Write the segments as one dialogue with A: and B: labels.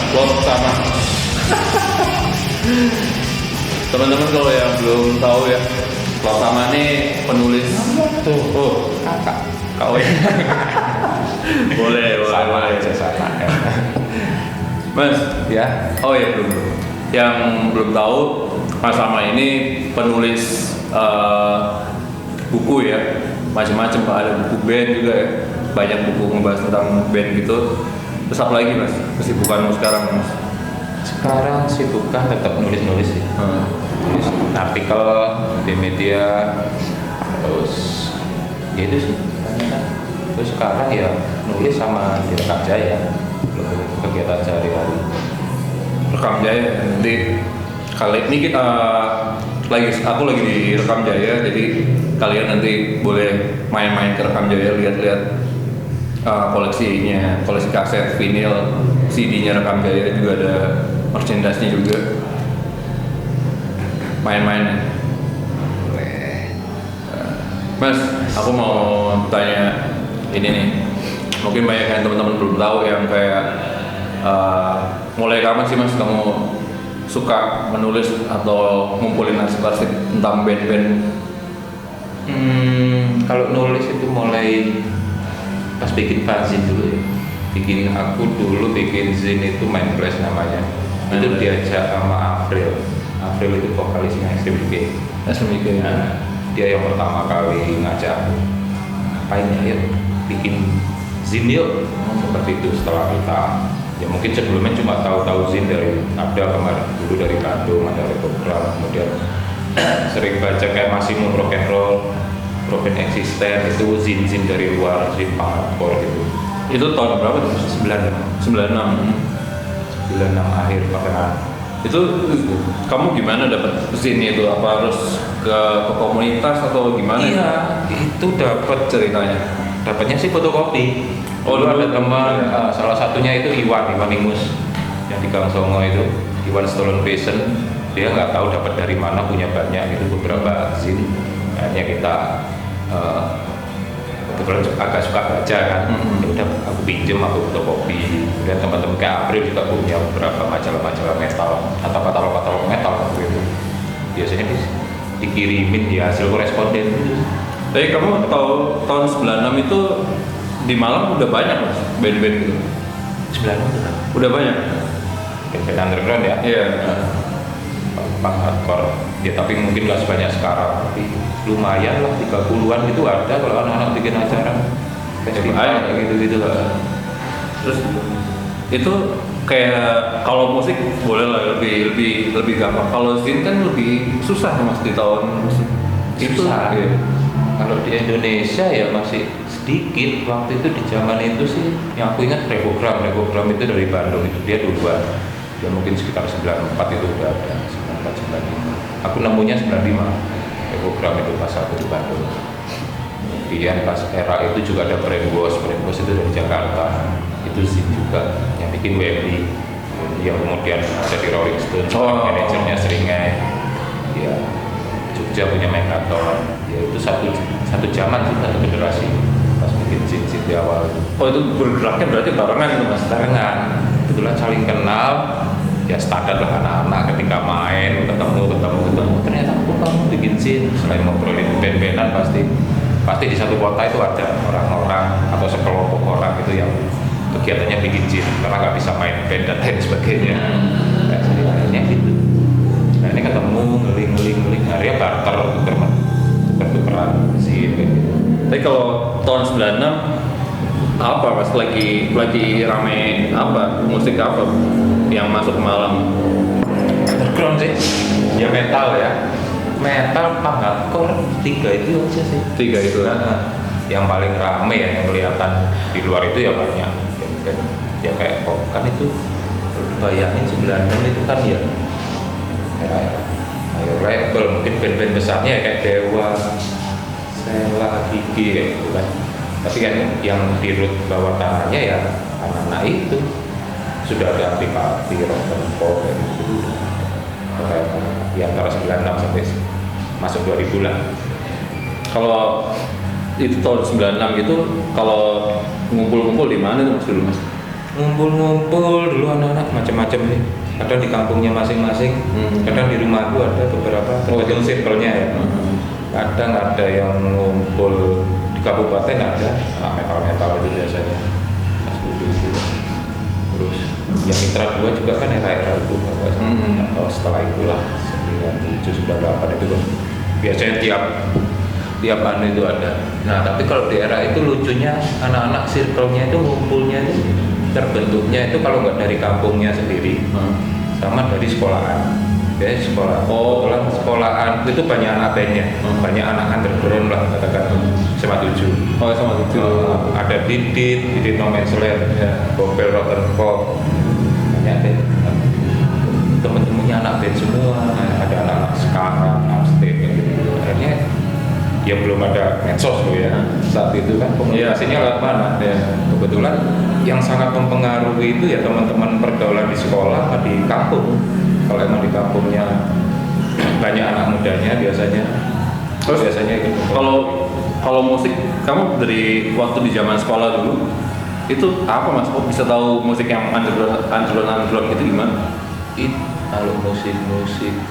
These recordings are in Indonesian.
A: Plot sama. Teman-teman kalau yang belum tahu ya, Plot sama ini penulis
B: Tuh,
A: oh
B: kakak.
A: kau ya. boleh
B: Sama aja sama.
A: Mas.
B: Ya.
A: Oh ya belum. Yang belum tahu, Mas Sama ini penulis buku ya, macam-macam. Ada buku band juga ya, banyak buku ngebahas tentang band gitu. Terus apa lagi Mas kesibukanmu sekarang Mas?
B: Sekarang sibukkan tetap nulis-nulis sih. Tulis artikel di media, terus ya itu sih. Terus sekarang ya nulis sama di Rekam Jaya, kegiatan sehari-hari.
A: Rekam Jaya nanti kali ini kita aku lagi di Rekam Jaya, jadi kalian nanti boleh main-main ke Rekam Jaya, lihat-lihat koleksi kaset, vinyl, CD-nya Rekam Jaya, juga ada merchandise-nya juga. Main-main. Mas, aku mau tanya ini nih. Mungkin banyak yang teman-teman belum tahu yang kayak mulai kapan sih Mas kamu suka menulis atau ngumpulin arsip-arsip tentang band-band?
B: Kalau nulis itu mulai pas bikin fanzine dulu ya. Aku dulu bikin zine itu Mindless namanya. Itu diajak sama April. April itu vokalisnya SMBK. Nah, dia yang pertama kali ngajak aku, ngapain ya, yuk bikin zine yuk. Seperti itu. Setelah kita ya mungkin sebelumnya cuma tahu zine dari ada kemarin dulu dari Bandung, ada program, kemudian sering baca kayak Massimo Rock and Roll, Broken Existence, itu zin dari luar, zin hardcore gitu.
A: Itu tahun berapa tuh? 96
B: akhir pertengahan.
A: Itu kamu gimana dapat zin itu? Apa harus ke komunitas atau gimana?
B: Iya, itu dapat
A: ceritanya.
B: Dapatnya sih fotokopi.
A: Oh,
B: dulu ada teman, salah satunya itu Iwan Imus yang di Gang Songo itu, Iwan Stolen Passion. Dia nggak tahu dapat dari mana, punya banyak itu beberapa zin. Akhirnya kita kebetulan agak suka baca kan. Ya udah aku pinjem, aku fotokopi. Kemudian teman-teman kayak April juga punya beberapa majalah-majalah metal atau katalog metal gitu. Biasanya dikirimin ya hasil koresponden gitu.
A: Tapi kamu tahu tahun 96 itu di Malang udah banyak Mas band-band gitu?
B: 96
A: udah banyak?
B: Band-band underground ya?
A: Iya.
B: Punk hardcore ya, tapi mungkin nggak sebanyak sekarang, tapi lumayan lah, 30-an itu ada kalau anak-anak bikin acara festival gitu-gitu lah.
A: Terus itu kayak kalau musik boleh lah lebih gampang. Kalau zin kan lebih susah Mas di tahun itu.
B: Susah.
A: Iya.
B: Kalau di Indonesia ya masih sedikit. Waktu itu di zaman itu sih yang aku ingat Regogram itu dari Bandung, itu dia duluan. Ya mungkin sekitar 94 itu udah ada, 94-95. Aku nemunya 95 Regogram itu pas aku di Bandung. Kemudian pas era itu juga ada Brembos itu dari Jakarta. Itu sih juga yang bikin Wembley, yang kemudian ada di Rolling Stone, manajernya Seringai. Ya Jogja punya Megaton. Ya itu satu zaman sih, satu generasi pas bikin zin di awal.
A: Oh itu bergeraknya berarti barengan itu Mas?
B: Barengan, kebetulan saling kenal. Ya standar lah anak-anak ketika main ketemu ternyata kamu bikin zin. Selain ngobrolin band-bandan pasti di satu kota itu ada orang-orang atau sekelompok orang itu yang kegiatannya bikin zin karena nggak bisa main band dan lain sebagainya. Nah, jadi akhirnya gitu. Nah ini ketemu ngeling akhirnya barter tukeran zin gitu.
A: Tapi kalau tahun 96 apa Mas lagi rame apa, musik apa yang masuk ke Malang?
B: Underground sih, ya metal ya, metal, punk, hardcore, 3 itu aja sih.
A: 3 itu.
B: Nah, yang paling rame ya, yang kelihatan di luar itu ya banyak. Ya kayak pop kan itu, bayangin 96 itu kan ya, ayo label mungkin band-band besarnya ya kayak Dewa, Sela, Gigi kayak gitu kan. Tapi kan yang di root bawah tanahnya ya anak-anak itu sudah ada aplikasi rock dan pop kayak gitu. Di antara 96 sampai masuk 2000 lah.
A: Kalau itu tahun 96 gitu, kalau ngumpul-ngumpul di mana tuh Mas dulu Mas?
B: ngumpul-ngumpul dulu anak-anak macam-macam nih. Kadang di kampungnya masing-masing, kadang di rumahku ada beberapa, tergantung circle-nya ya. Kadang ada yang ngumpul di kabupaten, ada anak metal-metal itu biasanya. Mas Budi itu. Terus yang mitra dua juga kan era-era itu, atau setelah itulah 97, 98 itu kan biasanya tiap anu itu ada. Nah tapi kalau di era itu lucunya anak-anak circle-nya itu ngumpulnya itu terbentuknya itu kalau nggak dari kampungnya sendiri, sama dari sekolahan. Jadi sekolah, kebetulan sekolahan itu banyak anak bandnya, banyak anak underground lah katakan SMA 7.
A: Oh sama 7.
B: Ada Didit No Man's Land, Bobel Rotten Pop, banyak deh. Temen-temennya anak band semua, ada anak-anak sekarang, upstate kayak gitu. Akhirnya ya belum ada medsos loh ya saat itu kan komunikasinya lewat mana? Kebetulan yang sangat mempengaruhi itu ya teman-teman pergaulan di sekolah atau di kampung. Kalau emang di kampungnya banyak anak mudanya biasanya.
A: Terus
B: biasanya gitu.
A: Kalau musik kamu dari waktu di zaman sekolah dulu itu apa mas? Kok bisa tahu musik yang underground gitu gimana?
B: Kalau musik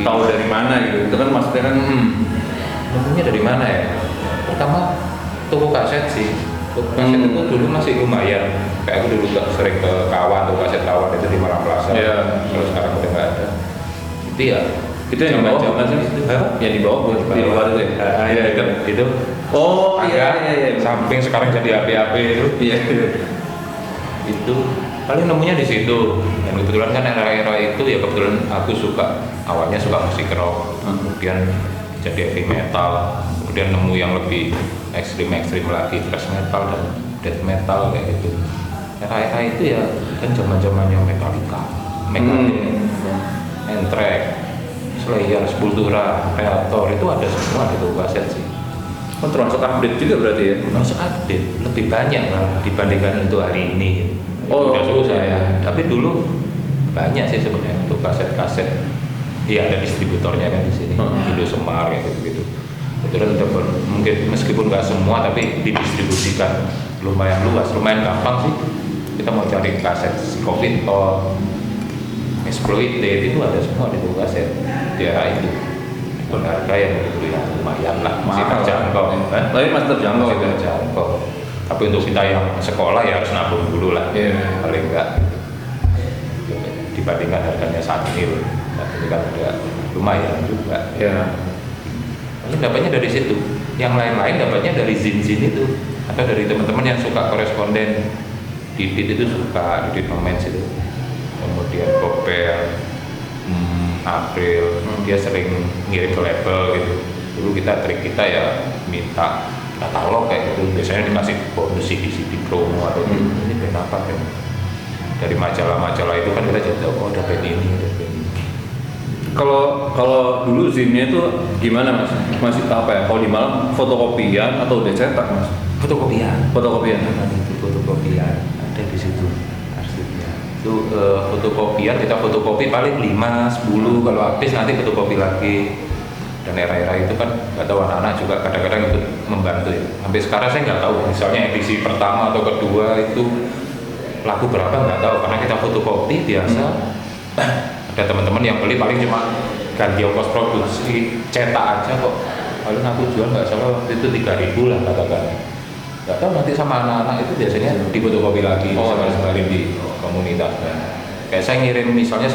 A: Tahu dari mana gitu? Itu kan maksudnya kan
B: nemunya dari mana ya? Pertama toko kaset sih. Toko kaset itu dulu masih lumayan. Kayak aku dulu gak sering ke kawan, toko kaset kawan itu di Malang Plaza. Kalau sekarang udah nggak ada. Itu ya.
A: Itu yang di bawah kan sih? Yang di bawah buat di luar itu ya?
B: Itu.
A: Oh iya.
B: Samping sekarang jadi HP itu.
A: Iya.
B: Itu paling nemunya di situ. Dan kebetulan kan era-era itu ya kebetulan aku awalnya suka musik rock, kemudian jadi heavy metal, kemudian nemu yang lebih ekstrim lagi, thrash metal dan death metal kayak gitu. Era-era itu ya kan zaman-zamannya Metallica, Anthrax, Slayer, Sepultura, Predator itu ada semua di toko kaset sih.
A: Termasuk update juga berarti ya?
B: Termasuk update, lebih banyak lah dibandingkan untuk hari ini.
A: Udah
B: susah ya. Tapi dulu banyak sih sebenarnya untuk kaset-kaset. Iya ada distributornya kan di sini, Indo Semar kayak gitu-gitu. Itu kan mungkin meskipun nggak semua tapi didistribusikan lumayan luas, lumayan gampang sih. Kita mau cari kaset Covid atau Exploited itu ada semua di toko kaset. Ya itu harga yang begitu ya lumayan lah, masih terjangkau.
A: Tapi masih terjangkau.
B: Tapi untuk kita yang sekolah ya harus nabung dulu lah, paling enggak. Dibandingkan harganya saat ini kan udah lumayan juga. Paling dapatnya dari situ. Yang lain-lain dapatnya dari zin-zin itu, atau dari teman-teman yang suka koresponden. Didit itu suka, Didit No Man's itu. Kemudian Bobel, April, dia sering ngirim ke label gitu. Dulu trik kita ya minta katalog kayak gitu, biasanya dikasih bonus CD promo atau ini band apa kan. Dari majalah-majalah itu kan kita jadi tahu ada band ini.
A: Kalau dulu zinnya itu gimana mas? Masih apa ya? Kalau di Malang fotokopian atau udah cetak mas?
B: Fotokopian.
A: Itu
B: fotokopian ada di situ arsipnya. Itu fotokopian kita fotokopi paling 5-10 kalau habis nanti fotokopi lagi. Dan era-era itu kan nggak tahu anak-anak juga kadang-kadang ikut membantu ya. Sampai sekarang saya nggak tahu misalnya edisi pertama atau kedua itu laku berapa nggak tahu karena kita fotokopi biasa. Ada teman-teman yang beli paling cuma ganti ongkos produksi cetak aja kok. Paling aku jual nggak salah waktu itu 3.000 lah katakan. Nggak tahu nanti sama anak-anak itu biasanya difotokopi lagi sebarin di komunitasnya. Kayak saya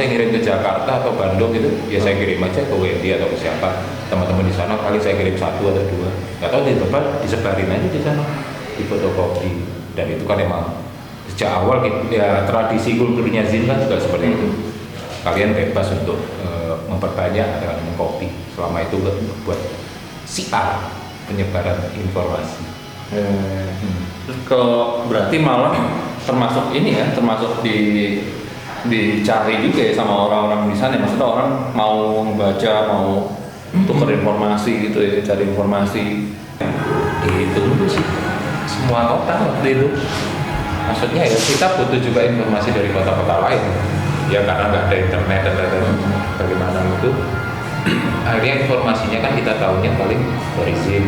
B: ngirim ke Jakarta atau Bandung gitu, ya saya kirim aja ke Wendy atau ke siapa teman-teman di sana, paling saya kirim 1 atau 2. Nggak tahu di tempat disebarin aja di sana, di fotokopi. Dan itu kan emang sejak awal gitu, ya tradisi kulturnya Zin kan juga seperti itu. Kalian bebas untuk memperbanyak dengan mengkopi, selama itu buat siar penyebaran informasi.
A: Terus kalau berarti malah termasuk ini ya, termasuk dicari juga ya sama orang-orang di sana. Maksudnya orang mau membaca, mau tukar informasi gitu ya, cari informasi.
B: Itu dulu sih semua kota waktu itu. Maksudnya ya kita butuh juga informasi dari kota-kota lain. Ya karena nggak ada internet dan bagaimana itu. Akhirnya informasinya kan kita tahunya paling dari SIM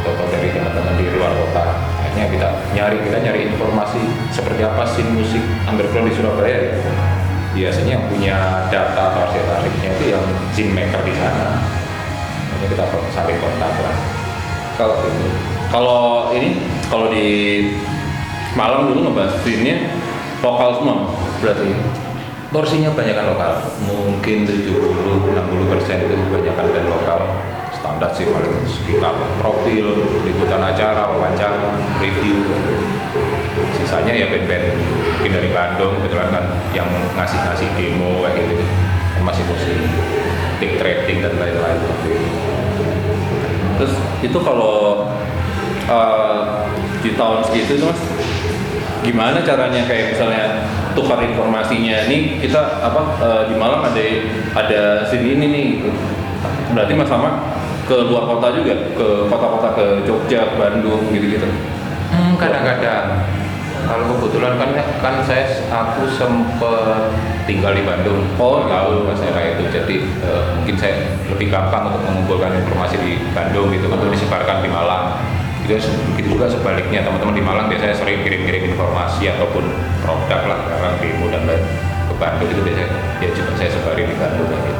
B: atau dari teman-teman di luar kota. Akhirnya kita kita nyari informasi seperti apa sih musik underground di Surabaya ya. Biasanya yang punya data atau arsip-arsipnya itu yang scene maker di sana. Jadi kita saling kontak lah.
A: Kalau kalau ini kalau di Malang dulu ngebahas scene-nya lokal semua berarti.
B: Porsinya kebanyakan lokal, mungkin 70-60% itu kebanyakan band lokal. Standar sih paling sekitar profil, liputan acara, wawancara, review. Sisanya ya band-band mungkin dari Bandung, kebetulan kan yang ngasih demo kayak gitu, masih musik, tick trading dan lain-lain.
A: Terus itu kalau di tahun segitu itu mas, gimana caranya kayak misalnya tukar informasinya? Ini kita di Malang ada scene ini nih, gitu. Berarti mas sama ke luar kota juga, ke kota-kota ke Jogja, ke Bandung gitu-gitu.
B: Kadang-kadang. Kalau kebetulan kan aku sempat tinggal di Bandung tahun pas era itu, jadi mungkin saya lebih gampang untuk mengumpulkan informasi di Bandung gitu untuk disebarkan di Malang. Begitu juga sebaliknya, teman-teman di Malang biasanya sering kirim-kirim informasi ataupun produk lah, barang demo dan lain ke Bandung itu biasanya ya juga saya sebarin di Bandung gitu.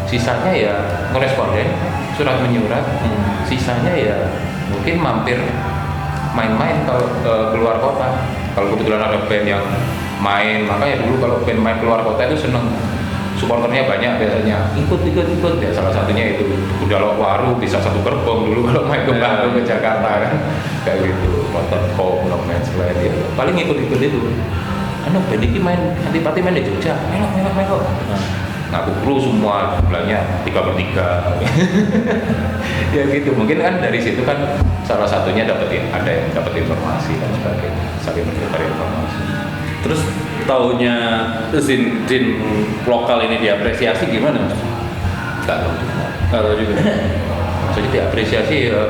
B: Sisanya ya koresponden, surat menyurat. Sisanya ya mungkin mampir main-main kalau keluar kota. Kalau kebetulan ada band yang main, makanya dulu kalau band main keluar kota itu seneng, supporternya banyak biasanya, ikut ya, salah satunya itu udah Waru bisa satu gerbong dulu kalau main ke Bandung ke Jakarta kan kayak gitu, nonton Home, No Man's Land ya paling ikut itu. Band ini main Antipati main di Jogja, melok ngaku kru semua, jumlahnya 3/3 ya gitu. Mungkin kan dari situ kan salah satunya ada yang dapat informasi dan sebagainya, saling bertukar informasi.
A: Terus taunya zin lokal ini diapresiasi gimana mas?
B: Nggak tahu juga. Maksudnya diapresiasi ya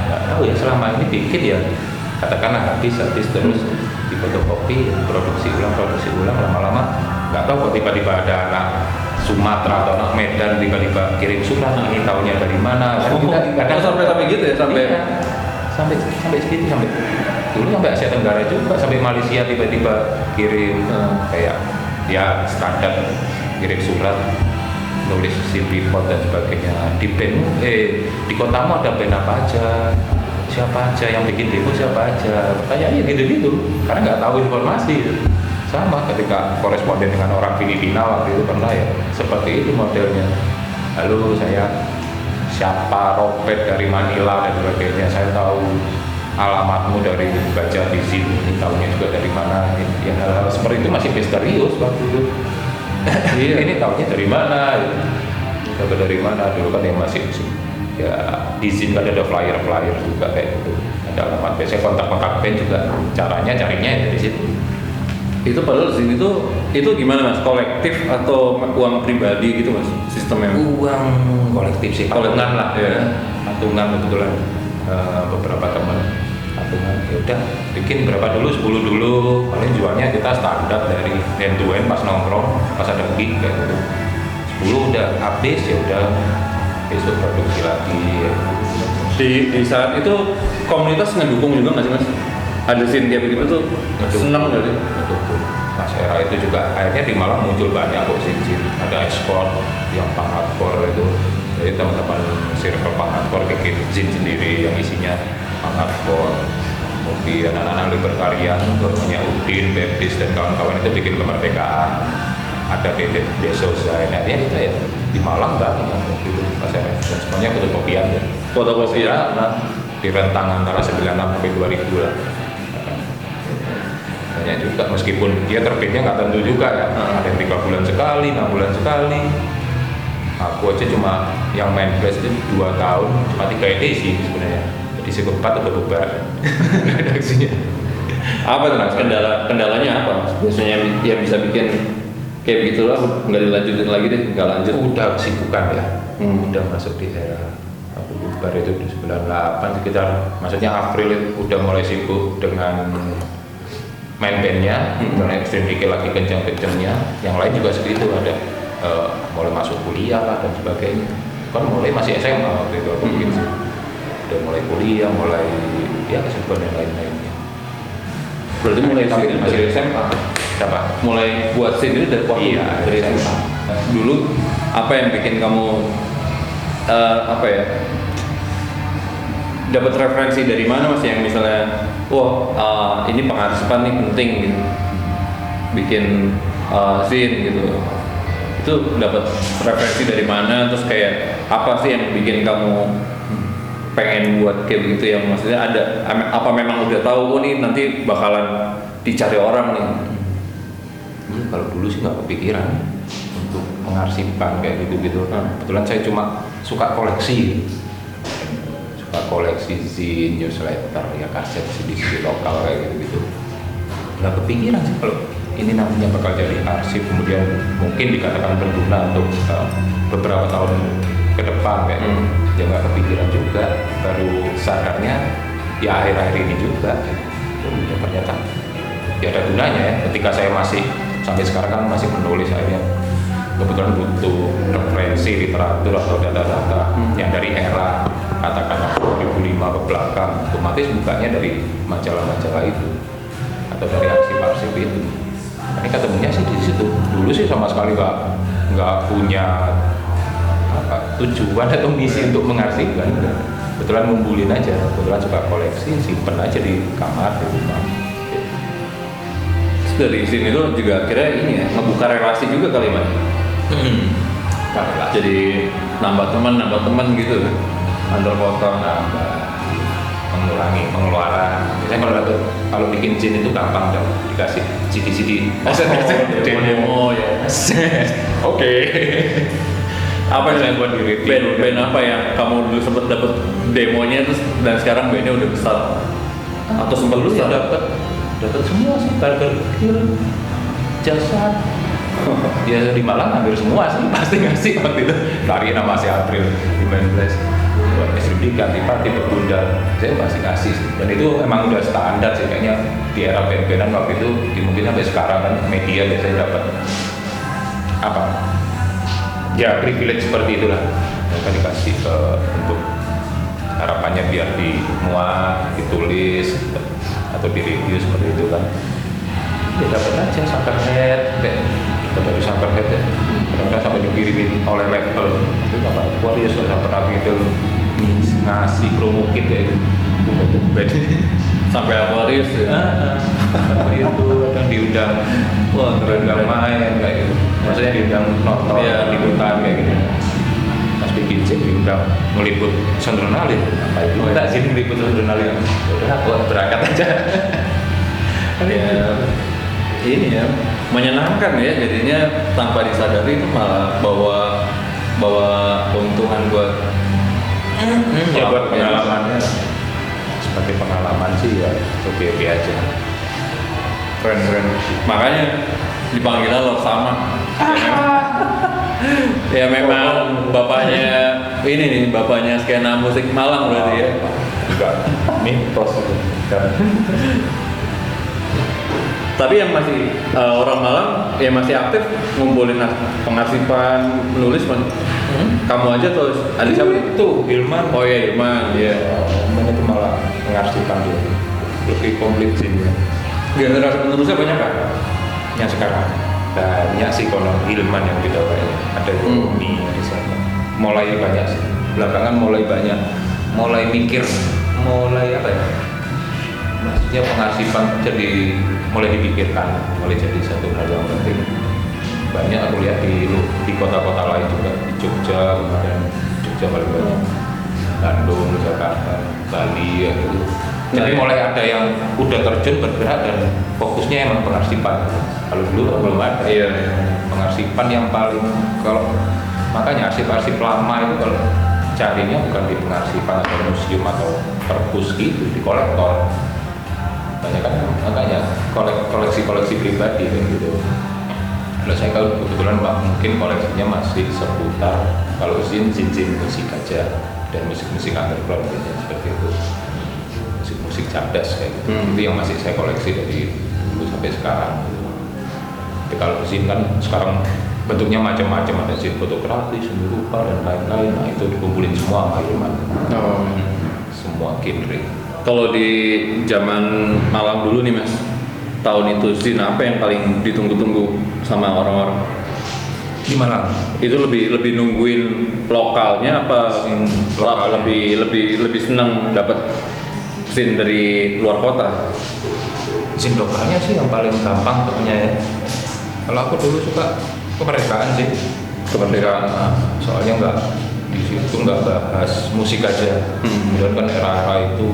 B: nggak tahu ya, selama ini bikin ya katakanlah habis terus difotokopi, produksi ulang lama-lama nggak tahu kok tiba-tiba ada anak Sumatera atau anak Medan tiba-tiba kirim surat, ini tahunya dari mana. Kita kadang
A: sampai gitu ya,
B: sampai segitu, sampai dulu sampai Asia Tenggara juga, sampai Malaysia tiba-tiba kirim kayak ya standar kirim surat, nulis scene report dan sebagainya. Di kotamu ada band apa aja, siapa aja yang bikin demo, siapa aja, pertanyaannya gitu-gitu karena nggak tahu informasi. Sama ketika koresponden dengan orang Filipina waktu itu pernah ya seperti itu modelnya. Halo, saya siapa, Robert dari Manila dan sebagainya, saya tahu alamatmu dari baca di sini, tahunya juga dari mana. Ya hal-hal seperti itu masih misterius waktu itu. Ini tahunya dari mana? Dapat dari mana? Dulu kan yang masih ya di sini kan ada flyer juga kayak gitu, ada alamat. Biasanya kontak band juga caranya carinya dari situ.
A: Itu padahal sini itu gimana mas? Kolektif atau uang pribadi gitu mas sistemnya?
B: Uang kolektif sih, patungan lah ya. Patungan kebetulan beberapa teman patungan. Ya udah bikin berapa dulu, 10 dulu. Paling jualnya kita standar dari end to end pas nongkrong, pas ada gig kayak gitu. 10 udah habis ya udah besok produksi lagi. Ya.
A: Di saat itu komunitas ngedukung juga nggak sih mas? Ada scene kayak begitu tuh senang nggak sih?
B: Betul. Mas era itu juga akhirnya di Malang muncul banyak kok scene. Ada Escort yang punk hardcore itu, jadi teman-teman circle punk hardcore bikin scene sendiri yang isinya punk hardcore. Kemudian anak-anak libertarian, namanya Udin, Baptis dan kawan-kawan itu bikin kemerdekaan. Ada Desosa, nah dia kita ya di Malang banget gitu Mas era, dan semuanya fotokopian ya.
A: Fotokopian.
B: Di rentang antara 96 sampai 2000 lah. Banyak juga, meskipun dia terbitnya nggak tentu juga ya, ada yang 3 bulan sekali, 6 bulan sekali. Aku aja cuma yang main flash itu 2 tahun, cuma 3 edisi sebenarnya. Edisi keempat udah bubar redaksinya.
A: Apa tuh mas? Kendalanya apa mas? Biasanya yang bisa bikin kayak begitulah nggak dilanjutin lagi deh, nggak lanjut.
B: Udah kesibukan ya, udah masuk di era aku bubar itu di 98 sekitar, maksudnya April udah mulai sibuk dengan main bandnya, mulai ekstrim dikit lagi kenceng-kencengnya. Yang lain juga segitu, ada mulai masuk kuliah lah dan sebagainya. Kan mulai masih SMA waktu itu aku bikin sih. Udah mulai kuliah, mulai ya kesibukan yang lain-lainnya.
A: Berarti mulai
B: Tapi
A: scene
B: masih
A: dari SMA.
B: Siapa?
A: Mulai buat scene ini dari waktu
B: Iya,
A: dari
B: SMA.
A: SMA. Dulu apa yang bikin kamu apa ya? Dapat referensi dari mana Mas yang misalnya, wah ini pengarsipan nih penting gitu, bikin scene gitu. Itu dapat referensi dari mana? Terus kayak apa sih yang bikin kamu pengen buat kayak begitu, yang maksudnya ada apa memang udah tahu oh nih nanti bakalan dicari orang nih?
B: Kalau dulu sih nggak kepikiran untuk mengarsipkan kayak gitu-gitu. Kebetulan saya cuma suka koleksi zine, newsletter, ya kaset CD lokal kayak gitu-gitu. Nggak kepikiran sih kalau ini nantinya bakal jadi arsip, kemudian mungkin dikatakan berguna untuk beberapa tahun ke depan kayak gitu. Ya nggak kepikiran juga, baru sadarnya ya akhir-akhir ini juga. Oh ya ternyata ya ada gunanya ya. Ketika saya masih sampai sekarang kan masih menulis, akhirnya kebetulan butuh referensi literatur atau data-data yang dari era katakanlah 2005 ke belakang, otomatis bukanya dari majalah-majalah itu atau dari arsip-arsip itu. Ini ketemunya sih di situ. Dulu sih sama sekali nggak punya tujuan atau misi untuk mengarsipkan. Kebetulan ngumpulin aja, kebetulan suka koleksi, simpen aja di kamar di rumah.
A: Dari sini itu juga akhirnya ini ya, ngebuka relasi juga kali Mas. Jadi nambah teman gitu kan, antar kota.
B: Mengurangi pengeluaran. Biasanya kalau bikin jin itu gampang dong, dikasih CD.
A: Demo ya.
B: Oke.
A: Apa yang buat
B: Di-review.
A: band apa yang kamu dulu sempat dapat demonya terus dan sekarang bandnya udah besar atau sempat
B: Dulu ya
A: besar?
B: dapat semua sih, Burger Kill, Jasad. Ya di Malang hampir semua sih pasti ngasih waktu itu. Lari nama si April 19 buat SRD ganti party Pegundal, saya masih ngasih sih. Dan itu emang udah standar sih kayaknya di era band-bandan waktu itu, mungkin sampai sekarang kan media biasanya dapat apa ya privilege seperti itulah, mereka dikasih untuk harapannya biar dimuat, ditulis atau direview seperti itu kan. Ya dapat aja Samperhead, kita baru Samperhead ya, kadang-kadang sampai dikirimin oleh label itu apa, Warriors sudah pernah gitu ngasih promo kit ya untuk band
A: Sampai Aquarius ya.
B: itu kadang diundang,
A: Wah,
B: diundang main kayak gitu, maksudnya diundang nonton,
A: Iya.
B: liputan kayak gitu. Pas bikin cek diundang meliput Sondrenalin, apa itu? Tak sih meliput Sondrenalin, udah aku berangkat aja.
A: Ya, ini ya menyenangkan ya, jadinya tanpa disadari itu malah bawa keuntungan buat
B: Ya buat pengalamannya, sebagai pengalaman sih ya oke aja.
A: keren. Makanya dipanggilnya Lord Sama. Ya memang bapaknya ini nih, bapaknya skena musik Malang berarti ya.
B: Enggak, mitos itu.
A: Tapi yang masih orang Malang yang masih aktif ngumpulin pengarsipan, menulis Mas. Kamu aja tuh ada siapa?
B: Itu Ilman.
A: Oh iya Irman, iya.
B: Ilman itu malah mengarsipkan dia, lebih komplit sih dia.
A: Generasi penerusnya banyak kan?
B: Yang sekarang banyak sih kalau Ilman yang kita kayaknya ada Romi di sana. Mulai banyak sih. Belakangan mulai mikir, mulai apa ya? Maksudnya pengarsipan jadi mulai dipikirkan, mulai jadi satu hal yang penting. Banyak aku lihat di kota-kota lain juga, di Jogja kemarin, Jogja paling banyak, Bandung, Jakarta, Bali ya gitu. Jadi mulai ada yang udah terjun bergerak dan fokusnya emang pengarsipan. Kalau dulu belum ada.
A: Iya.
B: Pengarsipan yang paling, kalau makanya arsip-arsip lama itu kalau carinya bukan di pengarsipan atau museum atau perpus gitu, di kolektor. Banyak kan makanya koleksi pribadi kan gitu. Kalau saya kebetulan mungkin koleksinya masih seputar kalau zin musik aja dan musik underground gitu, seperti itu, musik cerdas kayak gitu. Itu yang masih saya koleksi dari dulu sampai sekarang. Tapi kalau zin kan sekarang bentuknya macam-macam, ada zin fotografi, seni rupa dan lain-lain. Nah itu dikumpulin semua sama Ilman.
A: Oh.
B: Semua genre.
A: Kalau di zaman Malang dulu nih Mas, tahun itu scene apa yang paling ditunggu-tunggu sama orang-orang?
B: Di Malang.
A: Itu lebih nungguin lokalnya apa
B: Scene lokalnya.
A: lebih senang dapat scene dari luar kota?
B: Scene lokalnya sih yang paling gampang tentunya ya. Kalau aku dulu suka kemerdekaan sih.
A: Kemerdekaan.
B: Soalnya nggak di situ nggak bahas musik aja. Kemudian kan era-era itu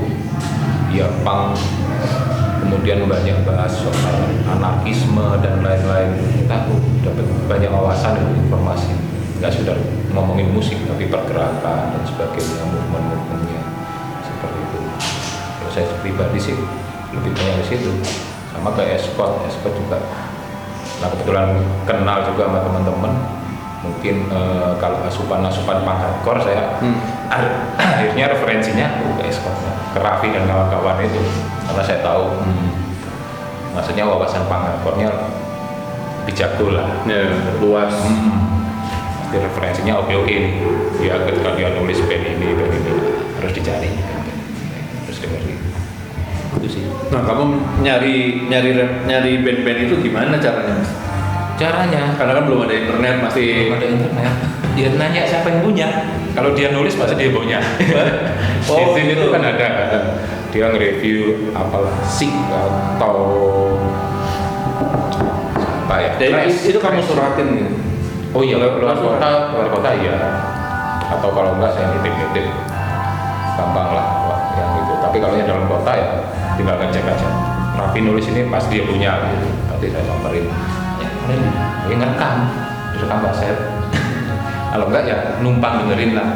B: ya punk, kemudian banyak bahas soal anarkisme dan lain-lain. Aku dapat banyak wawasan dan informasi. Nggak sudah ngomongin musik tapi pergerakan dan sebagainya, movement-movementnya seperti itu. Kalau saya pribadi sih lebih banyak di situ. Sama kayak Escort juga. Nah kebetulan kenal juga sama teman-teman. Mungkin kalau asupan punk hardcore saya akhirnya referensinya ke Escort-nya, ke Raffi dan kawan-kawan itu, karena saya tahu maksudnya wawasan punk hardcore-nya lebih jago lah,
A: Luas.
B: pasti referensinya oke nih ya, ketika dia nulis band ini harus dicari, harus dengerin itu sih.
A: Nah, kamu nyari band-band itu gimana caranya?
B: Caranya
A: Karena kan belum ada internet, masih
B: belum ada internet, dia nanya siapa yang punya. Kalau dia nulis pasti dia punya.
A: Oh,
B: Di sini
A: gitu.
B: tuh kan ada dia nge-review apalah sik atau apa ya.
A: Jadi
B: Crash.
A: itu kamu suratin gitu.
B: Oh iya, luar kota iya. Atau kalau enggak saya nitip gampang lah yang itu. Tapi kalau yang dalam kota ya tinggal ngecek aja. Raffi nulis ini pasti dia punya gitu. Nanti saya samperin. Ya ngerekam, direkam kaset. Kalau enggak ya numpang dengerin lah.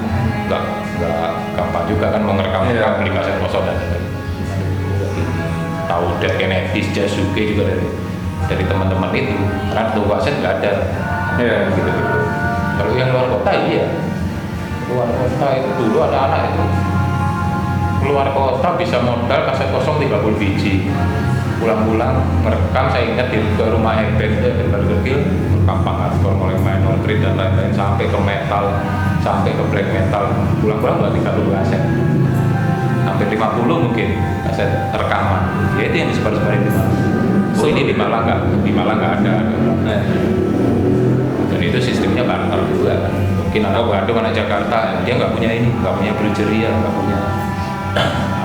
B: Enggak gampang juga kan mau ngerekam beli kaset kosong dan dengerin. Tahu Dead Kennedys, Jasuke juga dari teman-teman itu. Karena tuh kaset nggak ada. Gitu. Kalau yang luar kota iya. Luar kota itu dulu ada anak itu. Keluar kota bisa modal kaset kosong 30 biji. Pulang-pulang merekam, saya ingat di rumah Eben baru kecil, merekam punk hardcore mulai Minor Threat dan lain-lain sampai ke metal, sampai ke black metal. Pulang-pulang buat 30 kaset, hampir 50 mungkin kaset rekaman. Ya itu yang disebar-sebarin di Malang. Oh ini di Malang nggak ada. Dan itu sistemnya barter juga kan. Mungkin anak Bandung, anak Jakarta, dia nggak punya ini, nggak punya blujeria, nggak punya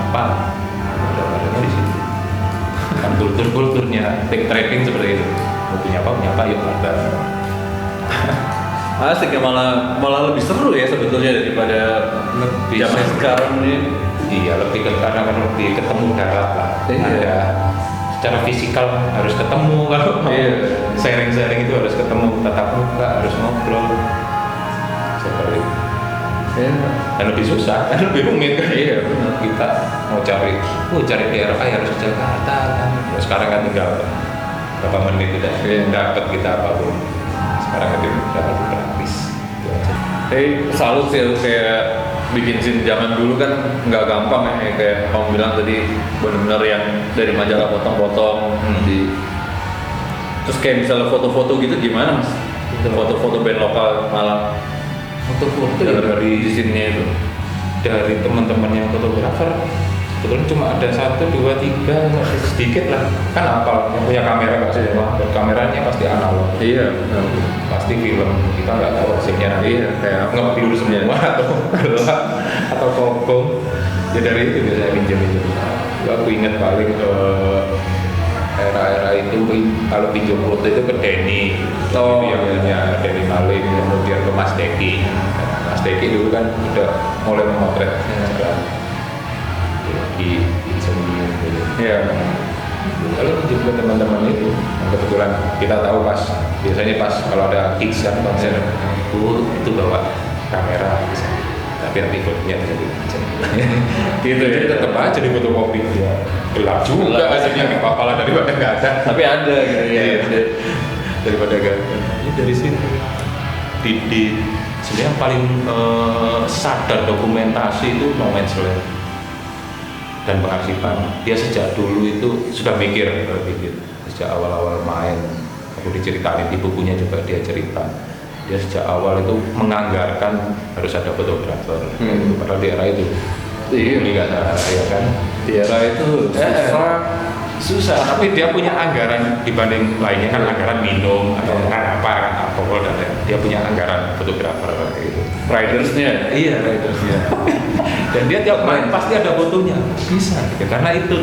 B: apa. Ada di situ. Kan kulturnya tracking seperti itu. Mau punya apa yuk barter.
A: Asik ya, malah lebih seru ya sebetulnya daripada
B: Lebih
A: zaman
B: seru.
A: sekarang ini.
B: Iya karena kan lebih ketemu darat lah.
A: Iya.
B: Ada secara fisikal harus ketemu, kalau mau sharing-sharing itu harus ketemu, tatap muka, harus ngobrol seperti itu. Dan lebih susah, kan lebih rumit kan.
A: Iya, benar.
B: Kita mau cari daerah harus ke Jakarta kan. Ya, sekarang kan tinggal berapa menit udah dapat kita apapun. Sekarang kan udah lebih praktis. Itu aja.
A: Salut sih kayak bikin scene zaman dulu kan nggak gampang ya, kayak kamu bilang tadi benar-benar yang dari majalah potong-potong terus kayak misalnya foto-foto gitu gimana mas? Foto-foto band lokal Malang
B: Foto-foto ya
A: di scene-nya itu.
B: dari teman-teman yang fotografer sebetulnya cuma ada 1, 2, 3 masih sedikit lah kan apal yang punya kamera nggak semua, dan kameranya pasti analog,
A: Iya, benar.
B: pasti film, kita nggak tahu hasilnya nanti
A: Kayak
B: ngeblur semua atau gelap atau kobong ya. Dari itu biasanya pinjam-pinjam. Aku ingat paling era-era itu kalau pinjam foto itu ke Denny,
A: Oh,
B: itu yang punya Denny Malik, kemudian ke Mas Deki. Mas Deki dulu kan udah mulai memotret di Insomnia gitu.
A: Iya.
B: Lalu juga teman-teman itu yang kebetulan kita tahu biasanya pas kalau ada gigs kan konser itu bawa kamera bisa, tapi nanti fotonya jadi
A: Gitu ya.
B: jadi tetap aja di fotokopi ya gelap juga
A: Gelap.
B: hasilnya nggak apa-apa lah daripada nggak ada.
A: Tapi ada gitu ya.
B: Iya. Daripada nggak ada. Ini dari sini di sebenarnya yang paling sadar dokumentasi itu No Man's Land dan pengarsipan. Dia sejak dulu itu sudah mikir sejak awal-awal main. Aku diceritain di bukunya juga dia cerita. Dia sejak awal itu menganggarkan harus ada fotografer. Padahal di era itu
A: Iya.
B: nggak ada ya kan.
A: Di era itu susah,
B: susah, tapi dia punya anggaran dibanding lainnya kan anggaran minum atau kan apa kan alkohol dan lain. Dia punya anggaran fotografer gitu.
A: Ridersnya.
B: Iya, ridersnya. Dan dia tiap main pasti ada fotonya. Bisa gitu. Karena itu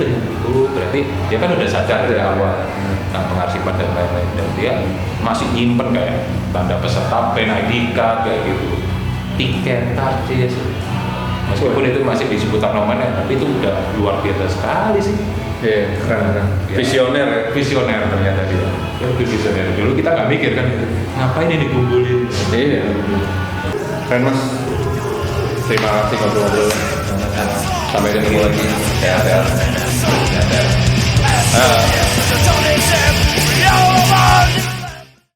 B: berarti dia kan udah sadar dari awal tentang pengarsipan dan lain-lain, dan dia masih nyimpen kayak tanda peserta, pen ID card kayak gitu, tiket, karcis. Meskipun itu masih disebut nomennya, tapi itu udah luar biasa sekali sih.
A: Iya, keren.
B: Ya.
A: Visioner ya.
B: Visioner ternyata dia. Ya, itu visioner. Dulu kita nggak mikir kan itu. Ngapain ini dikumpulin?
A: Iya. Keren Mas. Terima kasih ngobrol-ngobrol. Sampai ketemu lagi. Sehat-sehat. Sehat-sehat.